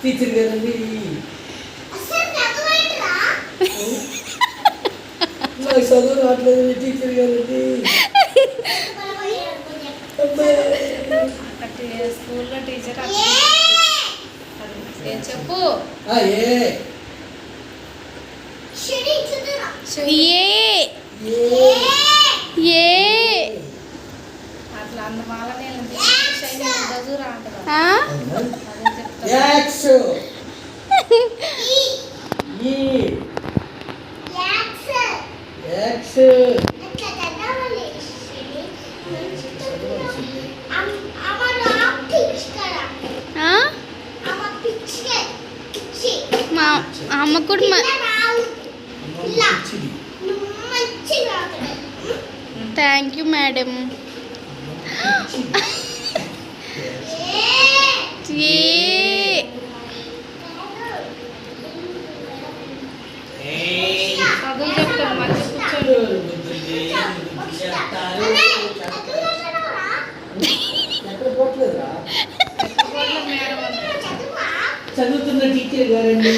Teacher గారండి నాకు చదువు రావట్లేదు టీచర్ గారండి. స్కూల్లో టీచర్ చెప్పు. అట్లా అందువల్లనే చదువు మా అమ్మ కూడా థ్యాంక్ యూ మేడం. చదువు చెప్తాను మంచి కూర్చోండి. చదువుతున్న టీచర్ గారండి.